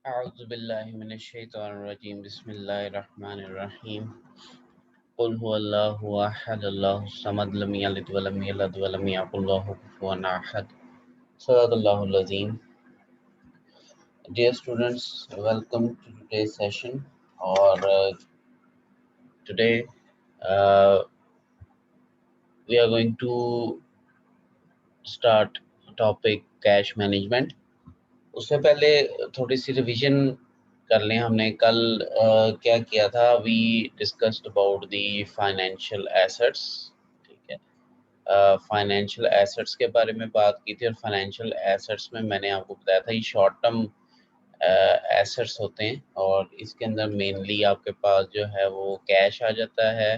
अऊज़ुबिल्लाहिमिनश्शैतानिर्रजीम बिस्मिल्लाहिर्रहमानिर्रहीम कुल हुवल्लाहु अहद अल्लाहुस समद लम यलिद वलम यूलद वलम यकुल लहू कुफुवन अहद सदक़ल्लाहुल अज़ीम। Dear students, welcome to today's session. और today we are going to start topic cash management. उससे पहले थोड़ी सी रिवीजन कर लें। हमने कल क्या किया था। We discussed about the financial assets. ठीक है, फाइनेंशियल एसेट्स के बारे में बात की थी और फाइनेंशियल एसेट्स में मैंने आपको बताया था ये शॉर्ट टर्म एसेट्स होते हैं और इसके अंदर मेनली आपके पास जो है वो कैश आ जाता है।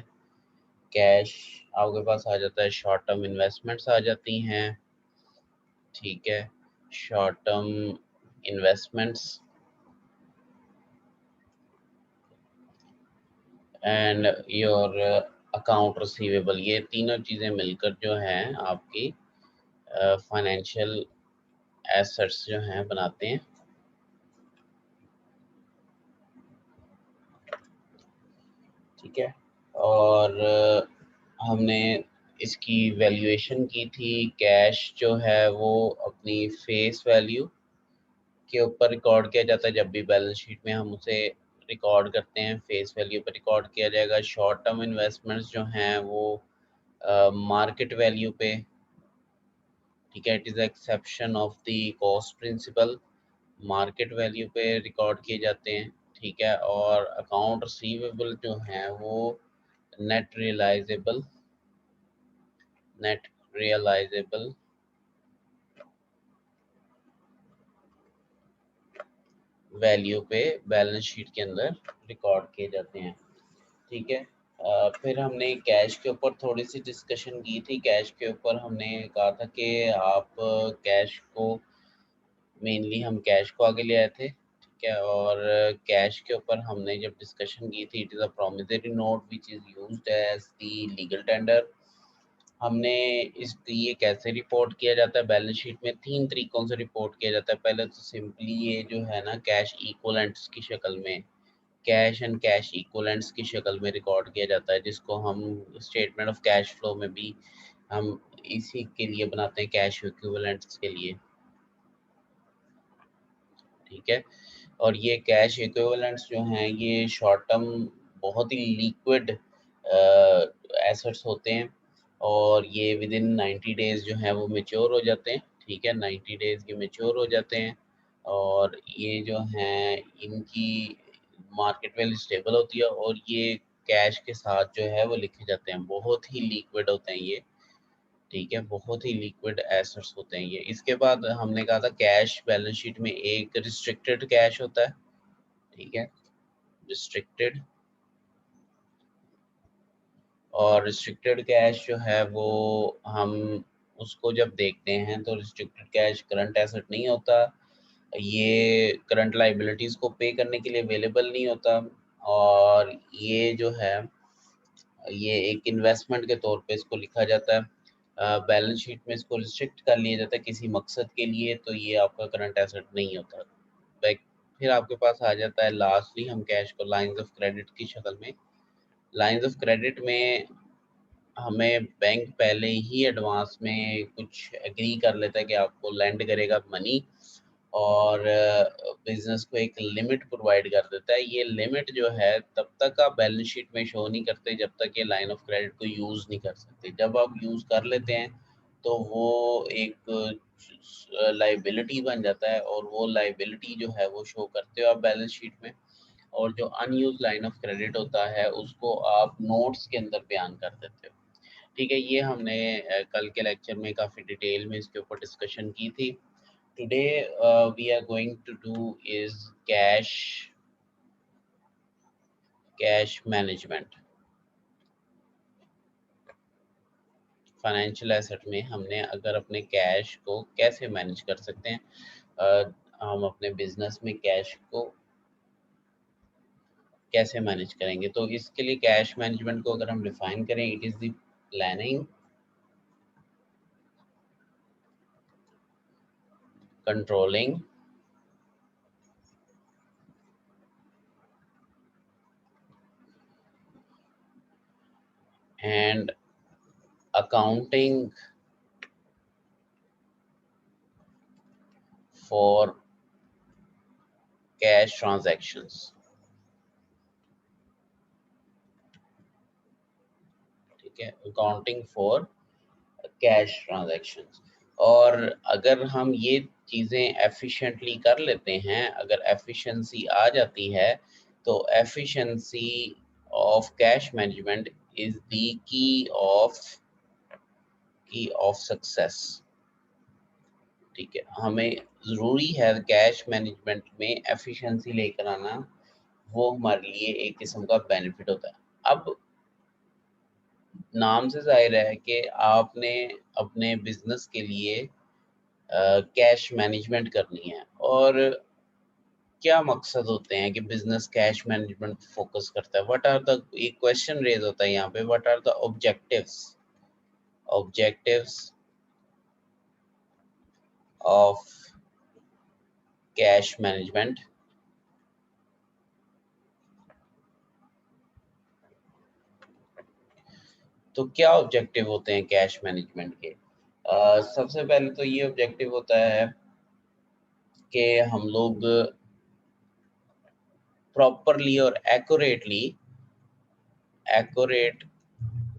कैश आपके पास आ जाता है, शॉर्ट टर्म इन्वेस्टमेंट्स आ जाती हैं। ठीक है, short term investments and your account receivable, ये तीनों चीज़ें मिलकर जो हैं आपकी फाइनेंशियल एसेट्स जो हैं बनाते हैं। ठीक है, और हमने इसकी वैल्यूएशन की थी। कैश जो है वो अपनी फेस वैल्यू के ऊपर रिकॉर्ड किया जाता है। जब भी बैलेंस शीट में हम उसे रिकॉर्ड करते हैं फेस वैल्यू पर रिकॉर्ड किया जाएगा। शॉर्ट टर्म इन्वेस्टमेंट्स जो हैं वो मार्केट वैल्यू पे, ठीक है, it is exception of the cost principle, market value पे रिकॉर्ड किए जाते हैं। ठीक है, और अकाउंट रिसीवेबल जो हैं वो नेट रियलाइजेबल वैल्यू पे बैलेंस शीट के अंदर रिकॉर्ड किए जाते हैं। ठीक है, फिर हमने कैश के ऊपर थोड़ी सी डिस्कशन की थी। कैश के ऊपर हमने कहा था कि आप कैश को मेनली हम कैश को आगे ले आए थे। ठीक है, और कैश के ऊपर हमने जब डिस्कशन की थी, it is a promissory note which is used as the legal tender. हमने इस ये कैसे रिपोर्ट किया जाता है बैलेंस शीट में, तीन तरीकों से रिपोर्ट किया जाता है। पहले तो सिंपली ये जो है ना कैश इक्विवेलेंट्स की शक्ल में, कैश एंड कैश इक्विवेलेंट्स की शक्ल में रिकॉर्ड किया जाता है, जिसको हम स्टेटमेंट ऑफ कैश फ्लो में भी हम इसी के लिए बनाते हैं, कैश इक्विवेलेंट्स के लिए। ठीक है, और ये कैश इक्विवेलेंट्स जो हैं ये शॉर्ट टर्म बहुत ही लिक्विड एसेट्स होते हैं और ये विद इन 90 डेज़ जो हैं वो मैच्योर हो जाते हैं। ठीक है, 90 डेज़ के मैच्योर हो जाते हैं और ये जो हैं इनकी मार्केट वैल्यू स्टेबल होती है और ये कैश के साथ जो है वो लिखे जाते हैं। बहुत ही लिक्विड होते हैं ये। ठीक है, बहुत ही लिक्विड एसेट्स होते हैं ये। इसके बाद हमने कहा था कैश बैलेंस शीट में एक रिस्ट्रिक्टेड कैश होता है। ठीक है, रिस्ट्रिक्टेड, और रिस्ट्रिक्टेड कैश जो है वो हम उसको जब देखते हैं तो रिस्ट्रिक्टेड कैश करंट एसेट नहीं होता, ये करंट लाइबिलिटीज़ को पे करने के लिए अवेलेबल नहीं होता और ये जो है ये एक इन्वेस्टमेंट के तौर पे इसको लिखा जाता है। बैलेंस शीट में इसको रिस्ट्रिक्ट कर लिया जाता है किसी मकसद के लिए, तो ये आपका करंट एसेट नहीं होता। बैक फिर आपके पास आ जाता है लास्टली हम कैश को लाइंस ऑफ क्रेडिट की शक्ल में। लाइंस ऑफ क्रेडिट में हमें बैंक पहले ही एडवांस में कुछ एग्री कर लेता है कि आपको लेंड करेगा मनी और बिजनेस को एक लिमिट प्रोवाइड कर देता है। ये लिमिट जो है तब तक आप बैलेंस शीट में शो नहीं करते जब तक ये लाइन ऑफ क्रेडिट को यूज़ नहीं कर सकते। जब आप यूज़ कर लेते हैं तो वो एक लाइबिलिटी बन जाता है और वो लाइबिलिटी जो है वो शो करते हो आप बैलेंस शीट में, और जो अनयूज लाइन ऑफ क्रेडिट होता है उसको आप नोट्स के अंदर बयान कर देते हो। ठीक है, ये हमने कल के लेक्चर में काफ़ी डिटेल में इसके ऊपर डिस्कशन की थी। Today we are going to do is cash management. Financial asset में हमने अगर अपने कैश को कैसे मैनेज कर सकते हैं, हम अपने बिजनेस में कैश को कैसे मैनेज करेंगे। तो इसके लिए कैश मैनेजमेंट को अगर हम डिफाइन करें, it is the planning, controlling and accounting for cash transactions। ठीक है, अकाउंटिंग फॉर कैश ट्रांजैक्शंस। और अगर हम ये चीज़ें एफिशिएंटली कर लेते हैं, अगर एफिशिएंसी आ जाती है, तो efficiency of cash management is the key of success. ठीक है, हमें ज़रूरी है कैश मैनेजमेंट में एफिशिएंसी लेकर आना, वो हमारे लिए एक किस्म का बेनिफिट होता है। अब नाम से ज़ाहिर है कि आपने अपने बिजनेस के लिए कैश मैनेजमेंट करनी है, और क्या मकसद होते हैं कि बिजनेस कैश मैनेजमेंट फोकस करता है। व्हाट आर द, एक क्वेश्चन रेज होता है यहाँ पे, what are the objectives of cash management. तो क्या ऑब्जेक्टिव होते हैं कैश मैनेजमेंट के? सबसे पहले तो ये ऑब्जेक्टिव होता है कि हम लोग प्रॉपरली और एक्यूरेट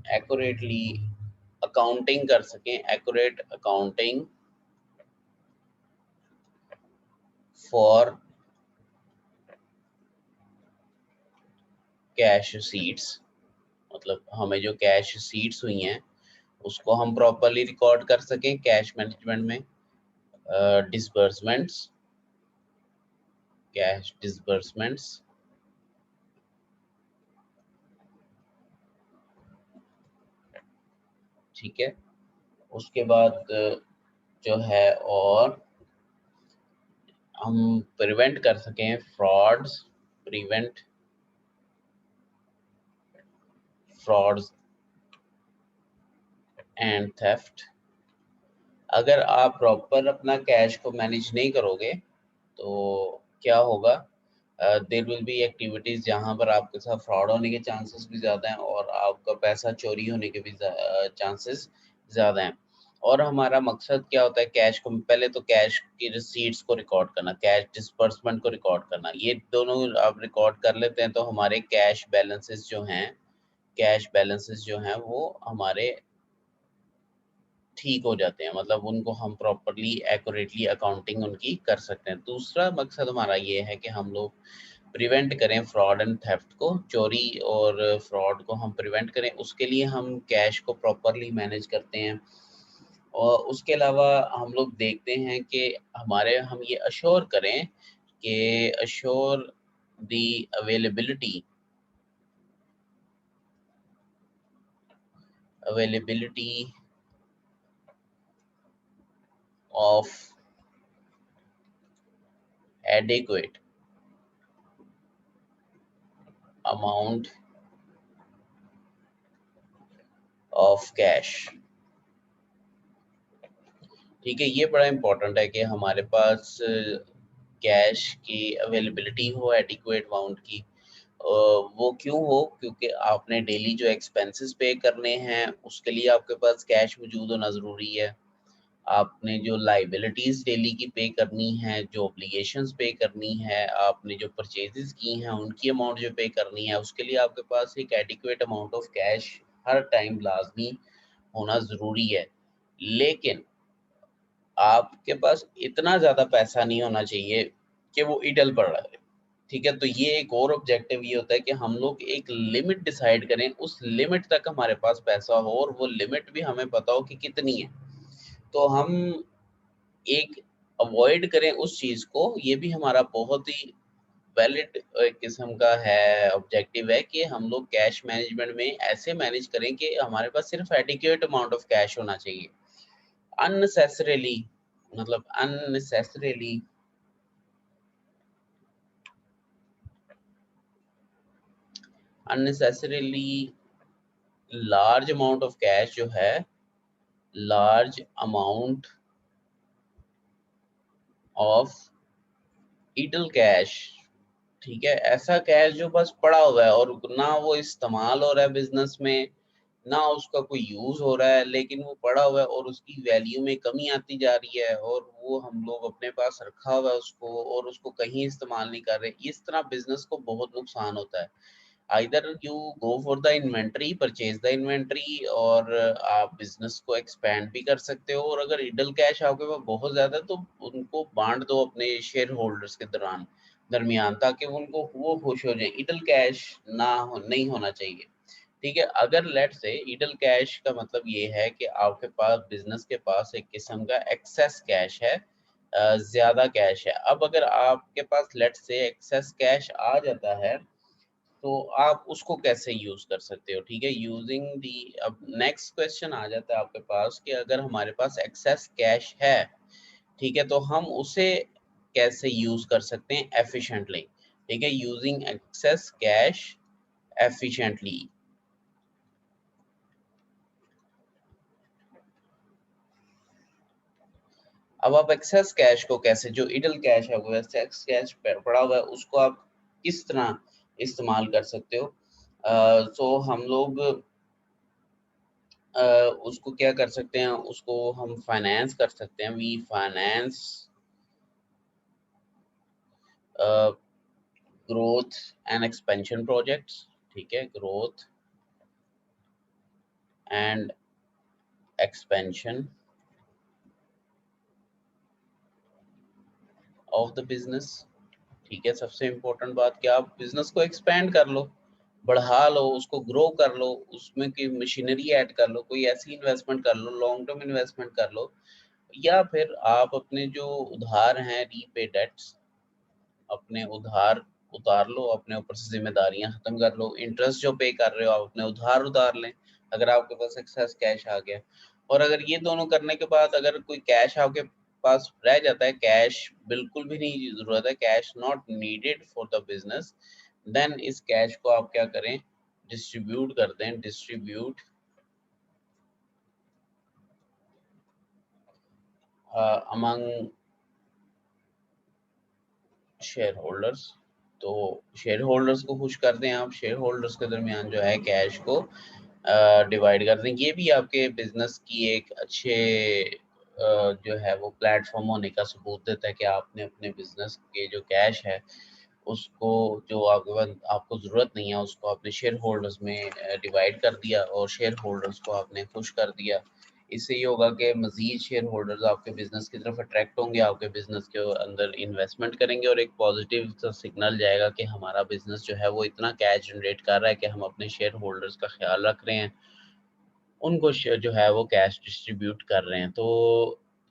एक्यूरेटली अकाउंटिंग कर सकें, accurate accounting for cash receipts. मतलब हमें जो कैश रिसीट्स हुई हैं उसको हम प्रॉपरली रिकॉर्ड कर सकें कैश मैनेजमेंट में। डिसबर्समेंट्स, कैश डिसबर्समेंट्स, ठीक है। उसके बाद जो है, और हम प्रिवेंट कर सकें फ्रॉड्स एंड थेफ्ट। अगर आप प्रॉपर अपना कैश को मैनेज नहीं करोगे तो क्या होगा, देयर विल बी एक्टिविटीज़ जहाँ पर आपके साथ फ्रॉड होने के चांसेस भी ज़्यादा हैं, और आपका पैसा चोरी होने के भी चांसेस ज़्यादा हैं। और हमारा मकसद क्या होता है कैश को, पहले तो कैश की रिसीट्स को रिकॉर्ड करना, कैश डिसबर्समेंट को रिकॉर्ड करना। ये दोनों आप रिकॉर्ड कर लेते हैं तो हमारे कैश बैलेंसेस जो हैं वो हमारे ठीक हो जाते हैं, मतलब उनको हम प्रॉपरली एक्यूरेटली अकाउंटिंग उनकी कर सकते हैं। दूसरा मकसद हमारा ये है कि हम लोग प्रिवेंट करें फ्रॉड एंड थेफ्ट को, चोरी और फ्रॉड को हम प्रिवेंट करें, उसके लिए हम कैश को प्रॉपरली मैनेज करते हैं। और उसके अलावा हम लोग देखते हैं कि हम ये अश्योर करें कि assure the availability availability of adequate amount of cash। ठीक है, ये बड़ा इम्पोर्टेंट है कि हमारे पास कैश की अवेलेबिलिटी हो एडिक्वेट अमाउंट की। वो क्यों हो? क्योंकि आपने डेली जो एक्सपेंसेस पे करने हैं उसके लिए आपके पास कैश मौजूद होना ज़रूरी है। आपने जो लाइबिलिटीज़ डेली की पे करनी है, जो ऑब्लिगेशंस पे करनी है, आपने जो परचेजेस की हैं उनकी अमाउंट जो पे करनी है, उसके लिए आपके पास एक adequate amount of cash her time लाजमी होना ज़रूरी है। लेकिन आपके पास इतना ज़्यादा पैसा नहीं होना चाहिए कि वो इडल पड़ रहा है। ठीक है, तो ये एक और ऑब्जेक्टिव ये होता है कि हम लोग एक लिमिट डिसाइड करें, उस लिमिट तक हमारे पास पैसा हो, और वो लिमिट भी हमें पता हो कि कितनी है। तो हम एक अवॉइड करें उस चीज़ को, ये भी हमारा बहुत ही वैलिड किस्म का है ऑब्जेक्टिव है कि हम लोग कैश मैनेजमेंट में ऐसे मैनेज करें कि हमारे पास सिर्फ एडिक्वेट अमाउंट ऑफ कैश होना चाहिए। अननेसेसरीली मतलब unnecessarily large amount of cash जो है, large amount of idle cash, ठीक है, ऐसा कैश जो बस पड़ा हुआ है और ना वो इस्तेमाल हो रहा है बिजनेस में, ना उसका कोई यूज़ हो रहा है, लेकिन वो पड़ा हुआ है और उसकी वैल्यू में कमी आती जा रही है और वो हम लोग अपने पास रखा हुआ है उसको और उसको कहीं इस्तेमाल नहीं कर रहे। इस तरह बिज़नेस को बहुत नुकसान होता है। Either you go for the inventory, purchase the inventory और आप बिज़नेस को एक्सपैंड भी कर सकते हो और अगर इडल कैश आपके पास बहुत ज़्यादा है, तो उनको बाँट दो अपने शेयर होल्डर्स के दरमियान ताकि उनको वो खुश हो जाएँ। इडल कैश नहीं होना चाहिए। ठीक है, अगर लेट्स से इडल कैश का मतलब ये है कि आपके पास बिज़नेस के पास एक किस्म का एक्सेस कैश है, ज़्यादा कैश है। अब अगर आपके पास लेट्स से एक्सेस कैश आ जाता है, तो आप उसको कैसे यूज़ कर सकते हो, ठीक है? यूज़िंग दी अब नेक्स्ट क्वेश्चन आ जाता है आपके पास कि अगर हमारे पास एक्सेस कैश है, ठीक है? तो हम उसे कैसे यूज़ कर सकते हैं एफिशिएंटली, ठीक है? Using access cash efficiently. अब आप एक्सेस कैश को कैसे जो इडल कैश है वो एक्सेस कैश पड़ा हुआ है उसको आप किस तरह इस्तेमाल कर सकते हो? सो हम लोग उसको क्या कर सकते हैं, उसको हम फाइनेंस कर सकते हैं। We finance growth and expansion projects, ठीक है? Growth and expansion of the business, ठीक है? सबसे इम्पोर्टेंट बात कि आप बिजनेस को एक्सपेंड कर लो, बढ़ा लो, उसको ग्रो कर लो, उसमें की मशीनरी ऐड कर लो, कोई ऐसी इन्वेस्टमेंट कर लो, लॉन्ग टर्म इन्वेस्टमेंट कर लो या फिर आप अपने जो उधार हैं रीपे डेट्स, अपने उधार उतार लो, अपने ऊपर से ज़िम्मेदारियाँ खत्म कर लो, इंटरेस्ट जो पे कर रहे हो आप अपने उधार उतार लें, अगर आपके पास एक्सेस कैश आ गया। और अगर ये दोनों करने के बाद अगर कोई कैश आपके पास रह जाता है, कैश बिल्कुल भी नहीं ज़रूरत है, cash not needed for the business, then इस कैश को आप क्या करें, डिस्ट्रीब्यूट कर दें, डिस्ट्रीब्यूट अमंग शेयर होल्डर्स। तो शेयर होल्डर्स को खुश कर दें आप, शेयर होल्डर्स के दरमियान जो है कैश को डिवाइड कर दें। ये भी आपके बिजनेस की एक अच्छे जो है वो प्लेटफॉर्म होने का सबूत देता है कि आपने अपने बिजनेस के जो कैश है उसको जो आपके पास आपको ज़रूरत नहीं है उसको आपने शेयर होल्डर्स में डिवाइड कर दिया और शेयर होल्डर्स को आपने खुश कर दिया। इससे ये होगा कि मज़ीद शेयर होल्डर्स आपके बिज़नेस की तरफ अट्रैक्ट होंगे, आपके बिज़नेस के अंदर इन्वेस्टमेंट करेंगे और एक पॉजिटिव सा सिग्नल जाएगा कि हमारा बिज़नेस जो है वो इतना कैश जनरेट कर रहा है कि हम अपने शेयर होल्डर्स का ख़्याल रख रहे हैं, उनको जो है वो कैश डिस्ट्रीब्यूट कर रहे हैं। तो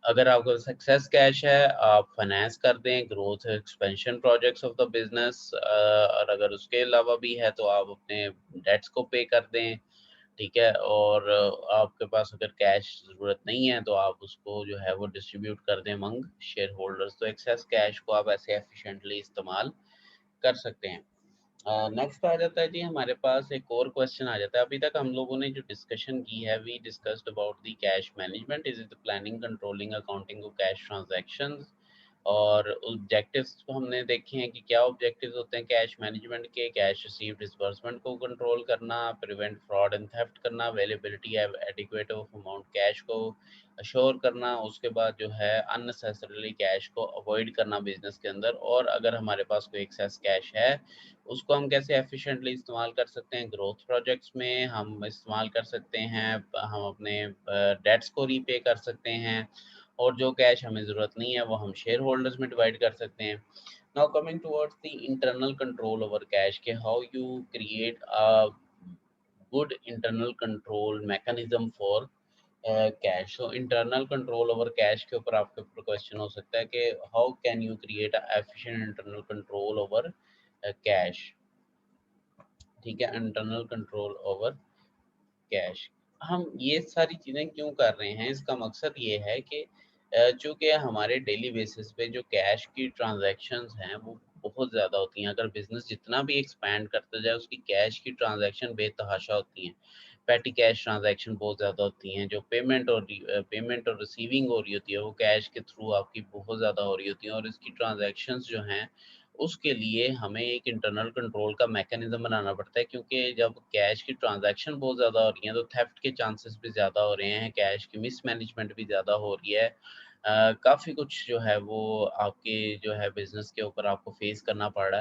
अगर आपके पास सक्सेस कैश है, आप फाइनेंस कर दें growth expansion projects of the business, और अगर उसके अलावा भी है तो आप अपने डेट्स को पे कर दें, ठीक है? और आपके पास अगर कैश ज़रूरत नहीं है तो आप उसको जो है वो डिस्ट्रीब्यूट कर दें अमंग शेयर होल्डर्स। तो एक्सेस कैश को आप ऐसे एफिशिएंटली इस्तेमाल कर सकते हैं। नेक्स्ट आ जाता है जी हमारे पास एक और क्वेश्चन आ जाता है। अभी तक हम लोगों ने जो डिस्कशन की है, we discussed about the cash management, is it planning controlling accounting of cash transactions. और ऑब्जेक्टिव्स को हमने देखे हैं कि क्या ऑब्जेक्टिव्स होते हैं कैश मैनेजमेंट के, कैश रिसीव डिसबर्समेंट को कंट्रोल करना, प्रिवेंट फ्रॉड एंड थेफ्ट करना, availability adequate of amount cash को अश्योर करना, उसके बाद जो है अननेसेसरीली कैश को अवॉइड करना बिजनेस के अंदर, और अगर हमारे पास कोई एक्सेस कैश है उसको हम कैसे एफिशिएंटली इस्तेमाल कर सकते हैं ग्रोथ प्रोजेक्ट्स में, हम इस्तेमाल कर सकते हैं, हम अपने डेट्स को रीपे कर सकते हैं और जो कैश हमें ज़रूरत नहीं है वो हम शेयर होल्डर्स में डिवाइड कर सकते हैं। Now coming towards the internal control over cash के how you create a good internal control mechanism for cash. So internal control over cash के ऊपर आपके ऊपर क्वेश्चन हो सकता है कि how can you create a efficient internal control over cash, ठीक है? Internal control over cash. हम ये सारी चीज़ें क्यों कर रहे हैं? इसका मकसद ये है कि चूँकि हमारे डेली बेसिस पे जो कैश की ट्रांज़ैक्शंस हैं, वो बहुत ज़्यादा होती हैं। अगर बिज़नेस जितना भी एक्सपैंड करता जाए, उसकी कैश की ट्रांज़ैक्शन बेतहाशा होती हैं। पेटी कैश ट्रांज़ैक्शन बहुत ज़्यादा होती हैं। जो पेमेंट और रिसीविंग हो रही होती है, वो कैश के थ्रू आपकी बहुत ज़्यादा हो रही होती है और इसकी ट्रांज़ैक्शंस जो हैं, उसके लिए हमें एक इंटरनल कंट्रोल का मैकेनिज्म बनाना पड़ता है, क्योंकि जब कैश की ट्रांजैक्शन बहुत ज़्यादा हो रही हैं तो थेफ्ट के चांसेस भी ज़्यादा हो रहे हैं, कैश की मिसमैनेजमेंट भी ज़्यादा हो रही है। काफ़ी कुछ जो है वो आपके जो है बिज़नेस के ऊपर आपको फेस करना पड़ रहा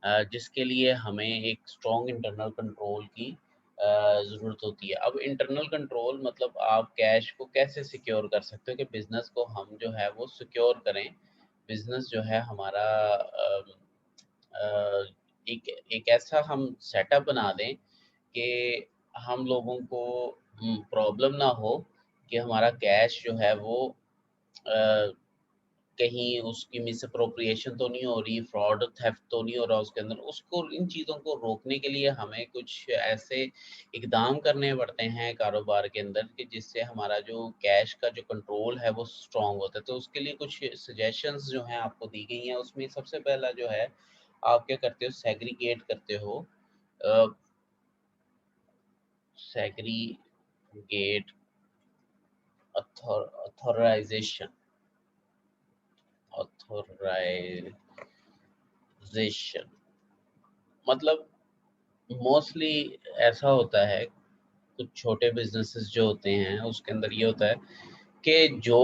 है, जिसके लिए हमें एक स्ट्रॉन्ग इंटरनल कंट्रोल की ज़रूरत होती है। अब इंटरनल कंट्रोल मतलब आप कैश को कैसे सिक्योर कर सकते हो कि बिज़नेस को हम जो है वो सिक्योर करें। बिज़नेस जो है हमारा अ, एक एक ऐसा हम सेटअप बना दें कि हम लोगों को प्रॉब्लम ना हो कि हमारा कैश जो है वो अ, कहीं उसकी मिसअप्रोप्रिएशन तो नहीं हो रही, फ्रॉड, थेफ्ट तो नहीं हो रहा उसके अंदर। उसको इन चीज़ों को रोकने के लिए हमें कुछ ऐसे इक़दाम करने पड़ते हैं कारोबार के अंदर कि जिससे हमारा जो कैश का जो कंट्रोल है वो स्ट्रॉन्ग होता है। तो उसके लिए कुछ सजेशंस जो हैं आपको दी गई हैं, उसमें सबसे पहला जो है आप क्या करते हो, सेग्रीगेट करते हो, अ, सेग्रीगेट ऑथराइज़ेशन ऑथराइज़ेशन मतलब मोस्टली ऐसा होता है, कुछ छोटे बिज़नेसेस जो होते हैं, उसके अंदर ये होता है कि जो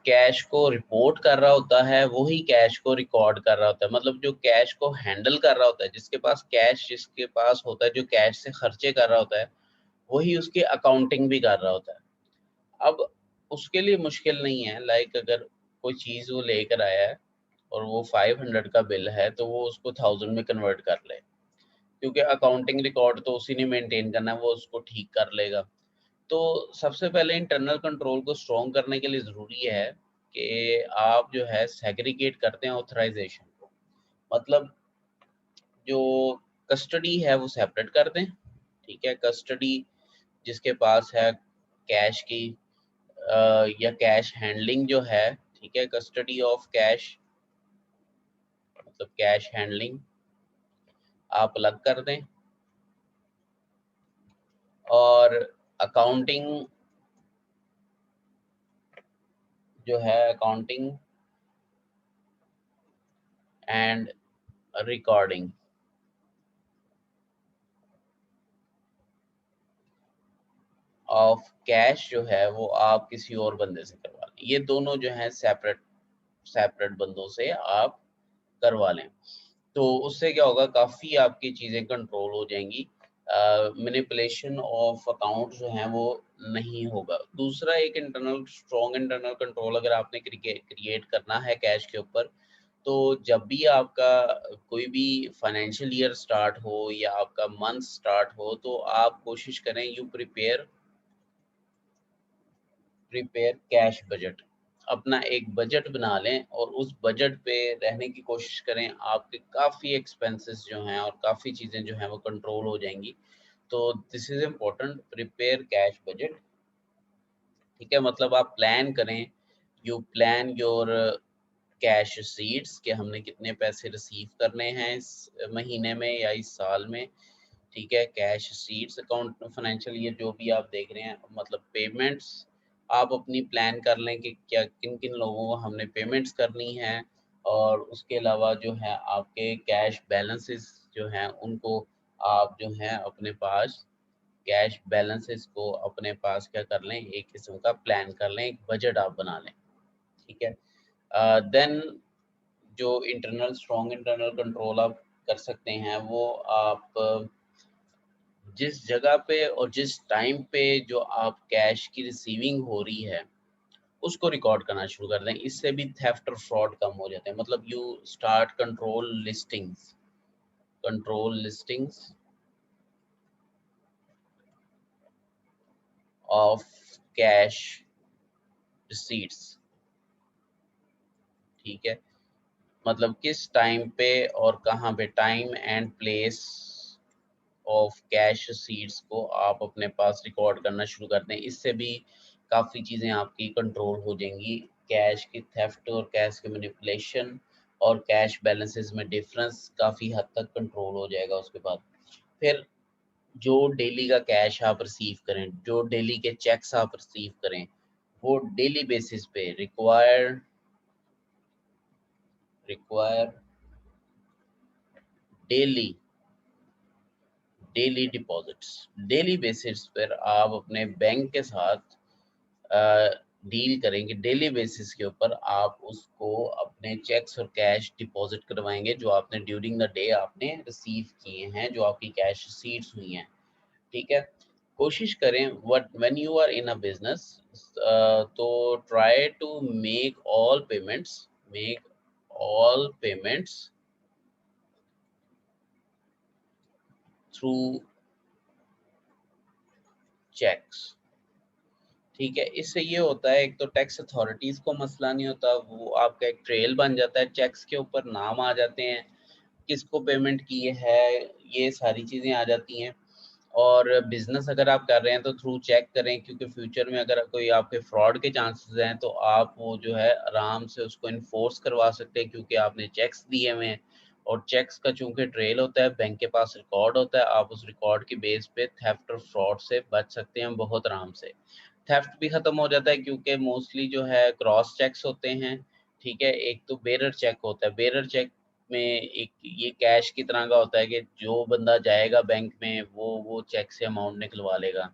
कैश को रिपोर्ट कर रहा होता है, वही कैश को रिकॉर्ड कर रहा होता है। मतलब जो कैश को हैंडल कर रहा होता है, जिसके पास कैश जिसके पास होता है, जो कैश से खर्चे कर रहा होता है, वही उसकी अकाउंटिंग भी कर रहा होता है। अब उसके लिए मुश्किल नहीं है, लाइक अगर कोई चीज़ वो लेकर आया है और वो 500 का बिल है, तो वो उसको 1000 में कन्वर्ट कर ले। क्योंकि अकाउंटिंग रिकॉर्ड तो उसी ने मेंटेन करना है, वो उसको ठीक कर लेगा। तो सबसे पहले इंटरनल कंट्रोल को स्ट्रॉन्ग करने के लिए ज़रूरी है कि आप जो है सेग्रीगेट करते हैं ऑथराइज़ेशन को। मतलब जो कस्टडी है वो सेपरेट कर दें, ठीक है? कस्टडी जिसके पास है कैश की या कैश हैंडलिंग जो है, ठीक है? कस्टडी ऑफ कैश मतलब कैश हैंडलिंग आप अलग कर दें और अकाउंटिंग जो है accounting and recording of cash जो है वो आप किसी और बंदे से करवा लें। ये दोनों जो हैं सेपरेट सेपरेट बंदों से आप करवा लें। तो उससे क्या होगा, काफ़ी आपकी चीज़ें कंट्रोल हो जाएँगी। मैनिपुलेशन ऑफ अकाउंट जो हैं वो नहीं होगा। दूसरा एक इंटरनल स्ट्रॉन्ग इंटरनल कंट्रोल अगर आपने क्रिएट करना है कैश के ऊपर, तो जब भी आपका कोई भी फाइनेंशियल ईयर स्टार्ट हो या आपका मंथ स्टार्ट हो, तो आप कोशिश करें यू प्रिपेयर कैश बजट। अपना एक बजट बना लें और उस बजट पे रहने की कोशिश करें। आपके काफ़ी एक्सपेंसेस जो हैं और काफ़ी चीज़ें जो हैं वो कंट्रोल हो जाएँगी। तो this is important, prepare cash budget, ठीक है? मतलब आप प्लान करें, you plan your cash receipts कि हमने कितने पैसे रिसीव करने हैं इस महीने में या इस साल में, ठीक है? Cash sheets account financial year जो भी आप देख रहे हैं, मतलब पेमेंट्स आप अपनी प्लान कर लें कि क्या किन-किन लोगों को हमने पेमेंट्स करनी है और उसके अलावा जो है आपके कैश बैलेंसेस जो हैं उनको आप जो हैं अपने पास कैश बैलेंसेस को अपने पास क्या कर लें, एक किस्म का प्लान कर लें, एक बजट आप बना लें, ठीक है? देन जो स्ट्रॉन्ग इंटरनल कंट्रोल आप कर सकते हैं वो आप जिस जगह पे और जिस टाइम पे जो आप कैश की रिसीविंग हो रही है, उसको रिकॉर्ड करना शुरू कर दें। इससे भी थेफ्ट और फ्रॉड कम हो जाते हैं। मतलब you start control listings of cash receipts, ठीक है? मतलब किस टाइम पे और कहाँ पे, time and place of cash receipts को आप अपने पास रिकॉर्ड करना शुरू कर दें। इससे भी काफ़ी चीज़ें आपकी कंट्रोल हो जाएँगी। कैश की थेफ्ट और कैश की मैनिपुलेशन और कैश बैलेंसेस में डिफ़रेंस काफ़ी हद तक कंट्रोल हो जाएगा उसके बाद। फिर जो डेली का कैश आप रिसीव करें, जो डेली के चेक्स आप रिसीव करें, वो डेली बेसिस पे require daily deposits, daily basis पर आप अपने बैंक के साथ डील करेंगे। डेली बेसिस के ऊपर आप उसको अपने चेक्स और कैश डिपॉजिट करवाएंगे जो आपने ड्यूरिंग द डे आपने रिसीव किए हैं, जो आपकी कैश रिसीट्स हुई हैं। ठीक है, कोशिश करें what when you are in a business, तो try to make all payments through cheques. ठीक है, इससे ये होता है, एक तो टैक्स अथॉरिटीज को मसला नहीं होता, वो आपका एक ट्रेल बन जाता है, चेक्स के ऊपर नाम आ जाते हैं, किसको पेमेंट की है, ये सारी चीज़ें आ जाती हैं। और बिजनेस अगर आप कर रहे हैं तो थ्रू चेक करें, क्योंकि फ्यूचर में अगर कोई आपके फ्रॉड के चांसेस हैं तो आप वो जो है आराम से उसको इन्फोर्स करवा सकते हैं, क्योंकि आपने चेक्स दिए हुए हैं। और चेक्स का चूंकि ट्रेल होता है, बैंक के पास रिकॉर्ड होता है, आप उस रिकॉर्ड की बेस पे थेफ्ट और फ्रॉड से बच सकते हैं बहुत आराम से। थेफ्ट भी खत्म हो जाता है, क्योंकि मोस्टली जो है क्रॉस चेक्स होते हैं। ठीक है, एक तो बेरर चेक होता है, बेरर चेक में एक ये कैश की तरह का होता है कि जो बंदा जाएगा बैंक में वो चेक से अमाउंट निकलवा लेगा।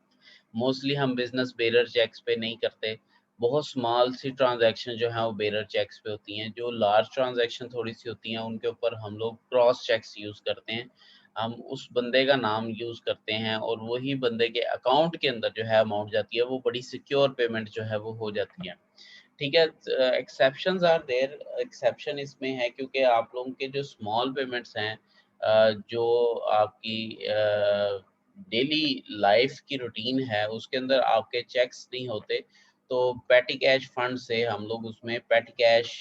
मोस्टली हम बिजनेस बेरर चेक्स पे नहीं करते, बहुत स्मॉल सी ट्रांजैक्शन जो है वो बेरर चेक्स पे होती हैं। जो लार्ज ट्रांजैक्शन थोड़ी सी होती हैं उनके ऊपर हम लोग क्रॉस चेक्स यूज़ करते हैं। हम उस बंदे का नाम यूज़ करते हैं और वही बंदे के अकाउंट के अंदर जो है अमाउंट जाती है, वो बड़ी सिक्योर पेमेंट जो है वो हो जाती है। ठीक है, एक्सेप्शंस आर देयर, एक्सेप्शन इसमें है क्योंकि आप लोगों के जो स्मॉल पेमेंट्स हैं, जो आपकी डेली लाइफ की रूटीन है उसके अंदर आपके चेक्स नहीं होते, तो पेटी कैश फंड से हम लोग उसमें पेटी कैश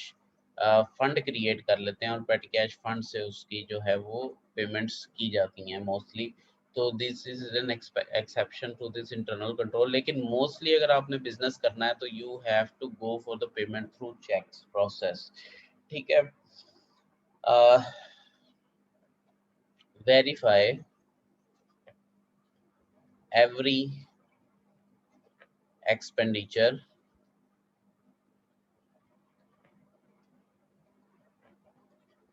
फंड क्रिएट कर लेते हैं और पेटी कैश फंड से उसकी जो है वो पेमेंट्स की जाती हैं मोस्टली। तो this is an exception to this internal control, लेकिन मोस्टली अगर आपने बिजनेस करना है तो you have to go for the payment through cheques process. ठीक है, verify every expenditure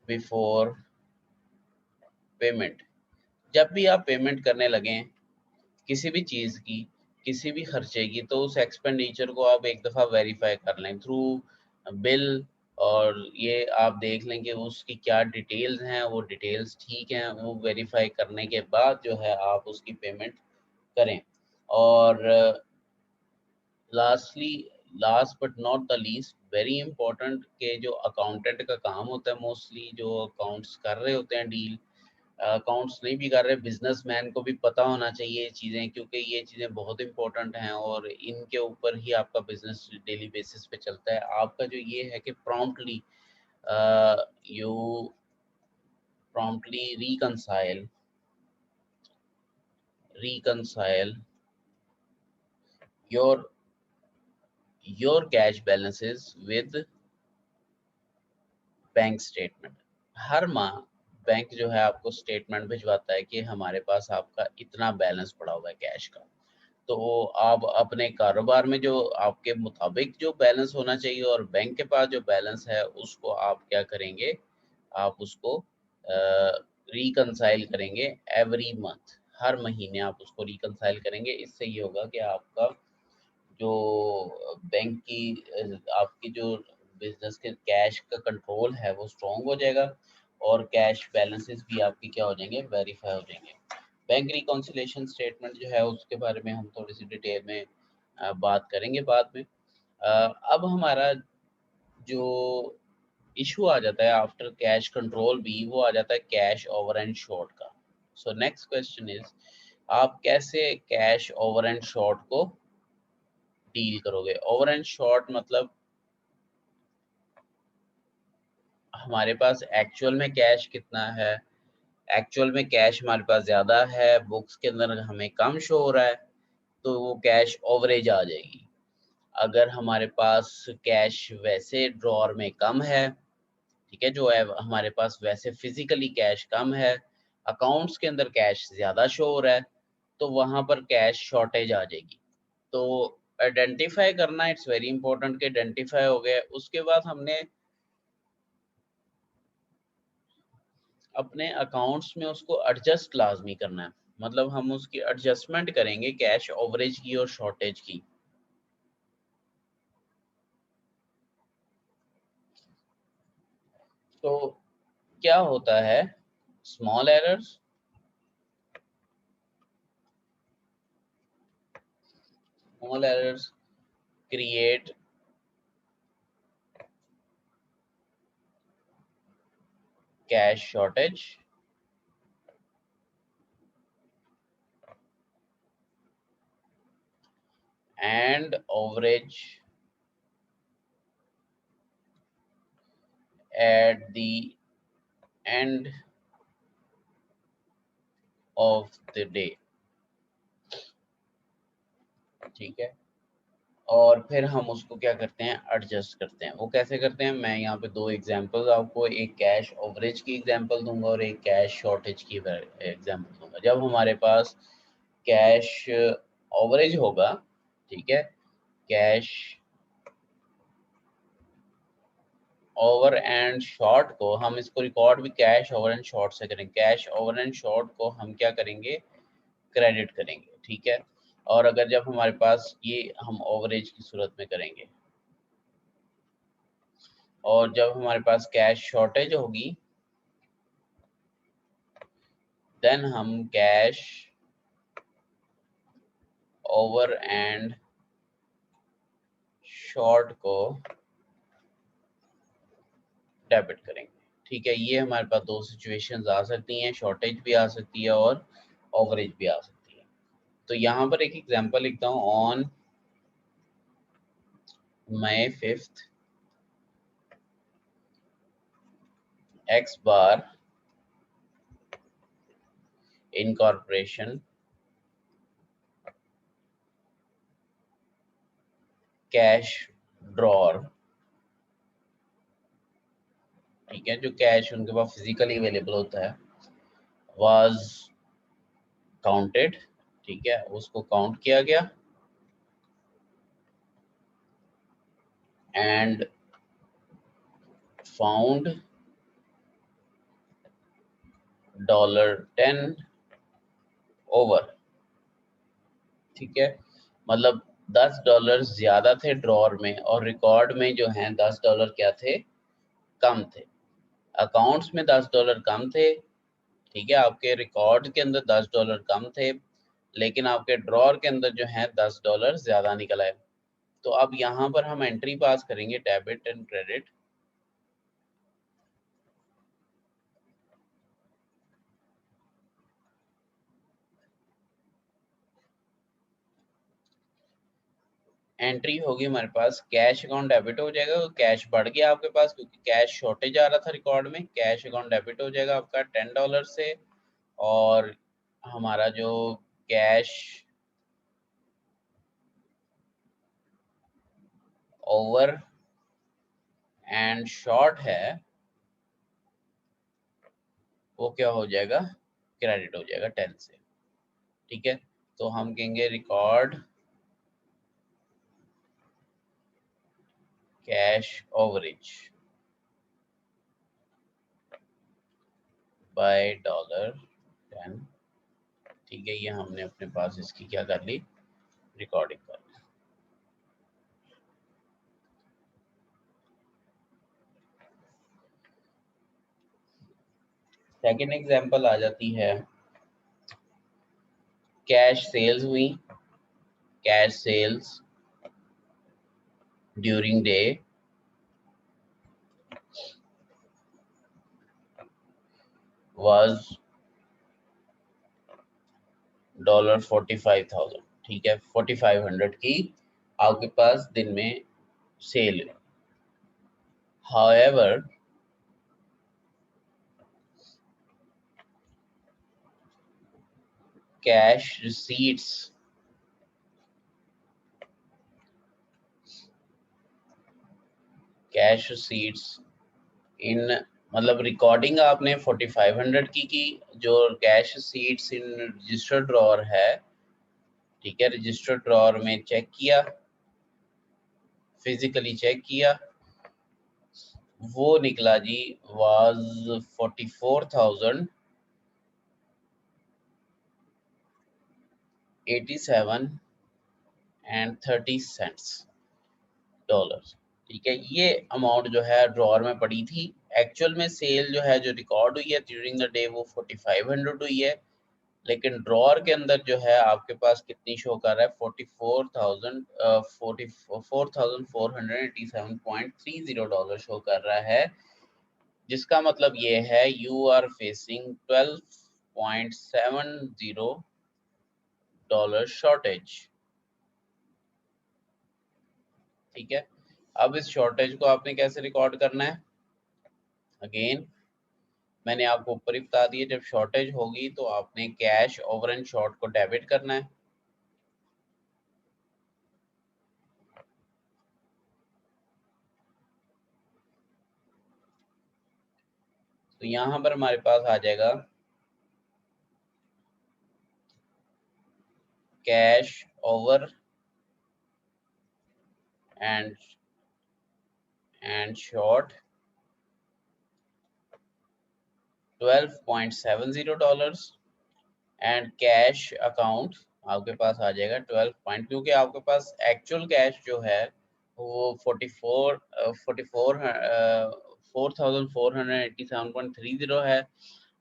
before payment. जब भी आप पेमेंट करने लगें किसी भी चीज़ की, किसी भी खर्चे की, तो उस एक्सपेंडिचर को आप एक दफ़ा वेरीफाई कर लें थ्रू बिल, और ये आप देख लें कि उसकी क्या डिटेल्स हैं, वो डिटेल्स ठीक हैं, वो वेरीफाई करने के बाद जो है आप उसकी पेमेंट करें। और lastly, last but not the least, very important के जो अकाउंटेंट का काम होता है, मोस्टली जो अकाउंट्स कर रहे होते हैं डील, अकाउंट्स नहीं भी कर रहे, बिजनेसमैन को भी पता होना चाहिए ये चीज़ें, क्योंकि ये चीज़ें बहुत इंपॉर्टेंट हैं और इनके ऊपर ही आपका बिजनेस डेली बेसिस पे चलता है। आपका जो ये है कि you promptly reconcile your your cash balances with bank statement. हर माह बैंक जो है आपको स्टेटमेंट भिजवाता है कि हमारे पास आपका इतना बैलेंस पड़ा हुआ है कैश का। तो आप अपने कारोबार में जो आपके मुताबिक जो बैलेंस होना चाहिए और बैंक के पास जो बैलेंस है उसको आप क्या करेंगे, आप उसको रिकंसाइल करेंगे एवरी मंथ। हर महीने आप उसको रिकंसाइल करेंगे। इससे ये होगा कि आपका जो बैंक की आपकी जो बिजनेस के कैश का कंट्रोल है वो स्ट्रॉन्ग हो जाएगा और कैश बैलेंसेस भी आपकी क्या हो जाएंगे, वेरीफाई हो जाएंगे। बैंक रिकॉन्सिलेशन स्टेटमेंट जो है उसके बारे में हम थोड़ी सी डिटेल में बात करेंगे बाद में। अब हमारा जो इशू आ जाता है आफ्टर कैश कंट्रोल भी, वो आ जाता है कैश ओवर एंड शॉर्ट का। सो नेक्स्ट क्वेश्चन इज, आप कैसे कैश ओवर एंड शॉर्ट को डील करोगे? ओवर एंड शॉर्ट मतलब हमारे पास एक्चुअल में कैश कितना है, एक्चुअल में कैश हमारे पास ज़्यादा है, बुक्स के अंदर हमें कम शो हो रहा है, तो वो कैश ओवरेज आ जाएगी। अगर हमारे पास कैश वैसे ड्रॉअर में कम है, ठीक है, जो है हमारे पास वैसे फिजिकली कैश कम है, अकाउंट्स के अंदर कैश ज़्यादा शो हो रहा है, तो वहाँ पर कैश शॉर्टेज आ जाएगी। तो आइडेंटिफाई करना इट्स वेरी इंपॉर्टेंट कि आइडेंटिफाई हो गया। उसके बाद हमने अपने अकाउंट्स में उसको एडजस्ट लाजमी करना है, मतलब हम उसकी एडजस्टमेंट करेंगे कैश ओवरेज की और शॉर्टेज की। तो क्या होता है, small errors, create cash shortage and overage at the end of the day। ठीक है, और फिर हम उसको क्या करते हैं, एडजस्ट करते हैं। वो कैसे करते हैं, मैं यहाँ पे दो एग्जांपल्स आपको, एक कैश ओवरेज की एग्जांपल दूंगा और एक कैश शॉर्टेज की एग्जांपल दूंगा। जब हमारे पास कैश ओवरेज होगा, ठीक है, कैश ओवर एंड शॉर्ट को हम इसको रिकॉर्ड भी कैश ओवर एंड शॉर्ट से करेंगे। कैश ओवर एंड शॉर्ट को हम क्या करेंगे, क्रेडिट करेंगे, ठीक है। और अगर जब हमारे पास ये हम ओवरेज की सूरत में करेंगे, और जब हमारे पास कैश शॉर्टेज होगी, देन हम कैश ओवर एंड शॉर्ट को डेबिट करेंगे। ठीक है, ये हमारे पास दो सिचुएशंस आ सकती हैं, शॉर्टेज भी आ सकती है और ओवरेज भी आ सकती है। तो यहाँ पर एक एग्जांपल लिखता हूँ, on May 5th X bar incorporation cash drawer, ठीक है, जो कैश उनके पास फिजिकली अवेलेबल होता है, वाज काउंटेड, ठीक है, उसको काउंट किया गया, एंड फाउंड $10 ओवर, ठीक है, मतलब $10 ज्यादा थे ड्रॉर में, और रिकॉर्ड में जो है $10 क्या थे, कम थे। अकाउंट्स में $10 कम थे, ठीक है, आपके रिकॉर्ड के अंदर $10 कम थे, लेकिन आपके ड्रॉर के अंदर जो है $10 ज्यादा निकल आए। तो अब यहाँ पर हम एंट्री पास करेंगे डेबिट एंड क्रेडिट। एंट्री होगी हमारे पास, कैश अकाउंट डेबिट हो जाएगा, तो कैश बढ़ गया आपके पास क्योंकि कैश शॉर्टेज आ रहा था रिकॉर्ड में। कैश अकाउंट डेबिट हो जाएगा आपका $10 से, और हमारा जो कैश ओवर एंड शॉर्ट है वो क्या हो जाएगा, क्रेडिट हो जाएगा 10 से, ठीक है। तो हम कहेंगे रिकॉर्ड कैश ओवरेज बाय $10, ठीक है। ये हमने अपने पास इसकी क्या कर ली, रिकॉर्डिंग कर ली। सेकेंड एग्जांपल आ जाती है, कैश सेल्स हुई, cash sales during day was $45,000, ठीक है, 4500 की आपके पास दिन में सेल हुई। However, कैश receipts इन, मतलब रिकॉर्डिंग आपने 4500 की, जो cash seats in register drawer है, ठीक है, रजिस्टर ड्रॉर में चेक किया, फिजिकली चेक किया, वो निकला जी वाज 44,087.30 डॉलर। ठीक है, ये अमाउंट जो है ड्रॉअर में पड़ी थी। एक्चुअल में सेल जो है जो रिकॉर्ड हुई है ड्यूरिंग द डे वो 4500 हुई है, लेकिन ड्रॉअर के अंदर जो है आपके पास कितनी शो कर रहा है 44,487.30 डॉलर शो कर रहा है, जिसका मतलब ये है you are facing 12.70 dollar shortage. ठीक है, अब इस शॉर्टेज को आपने कैसे रिकॉर्ड करना है, अगेन मैंने आपको ऊपर ही बता दिया, जब शॉर्टेज होगी तो आपने कैश ओवर एंड शॉर्ट को डेबिट करना है। तो यहाँ पर हमारे पास आ जाएगा cash over and short 12.70 dollars and cash account आपके पास आ जाएगा 12 पॉइंट, क्योंकि आपके पास एक्चुअल कैश जो है वो 4,487.30 है।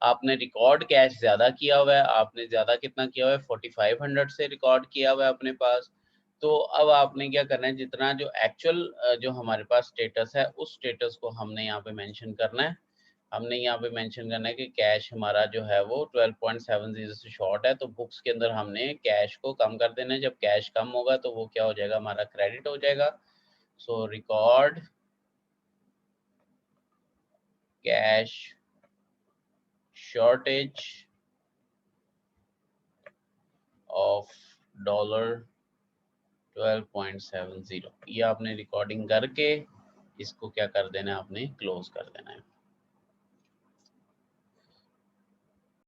आपने रिकॉर्ड कैश ज़्यादा किया हुआ है, आपने ज़्यादा कितना किया हुआ है 4500 से रिकॉर्ड किया हुआ है अपने पास। तो अब आपने क्या करना है, जितना जो एक्चुअल जो हमारे पास स्टेटस है उस स्टेटस को हमने यहाँ पे मेंशन करना है। हमने यहाँ पे मेंशन करना है कि कैश हमारा जो है वो 12.70 से शॉर्ट है, तो बुक्स के अंदर हमने कैश को कम कर देना है। जब कैश कम होगा तो वो क्या हो जाएगा, हमारा क्रेडिट हो जाएगा। सो record cash shortage of dollar 12.70, ये आपने रिकॉर्डिंग करके इसको क्या कर देना है, आपने क्लोज कर देना है।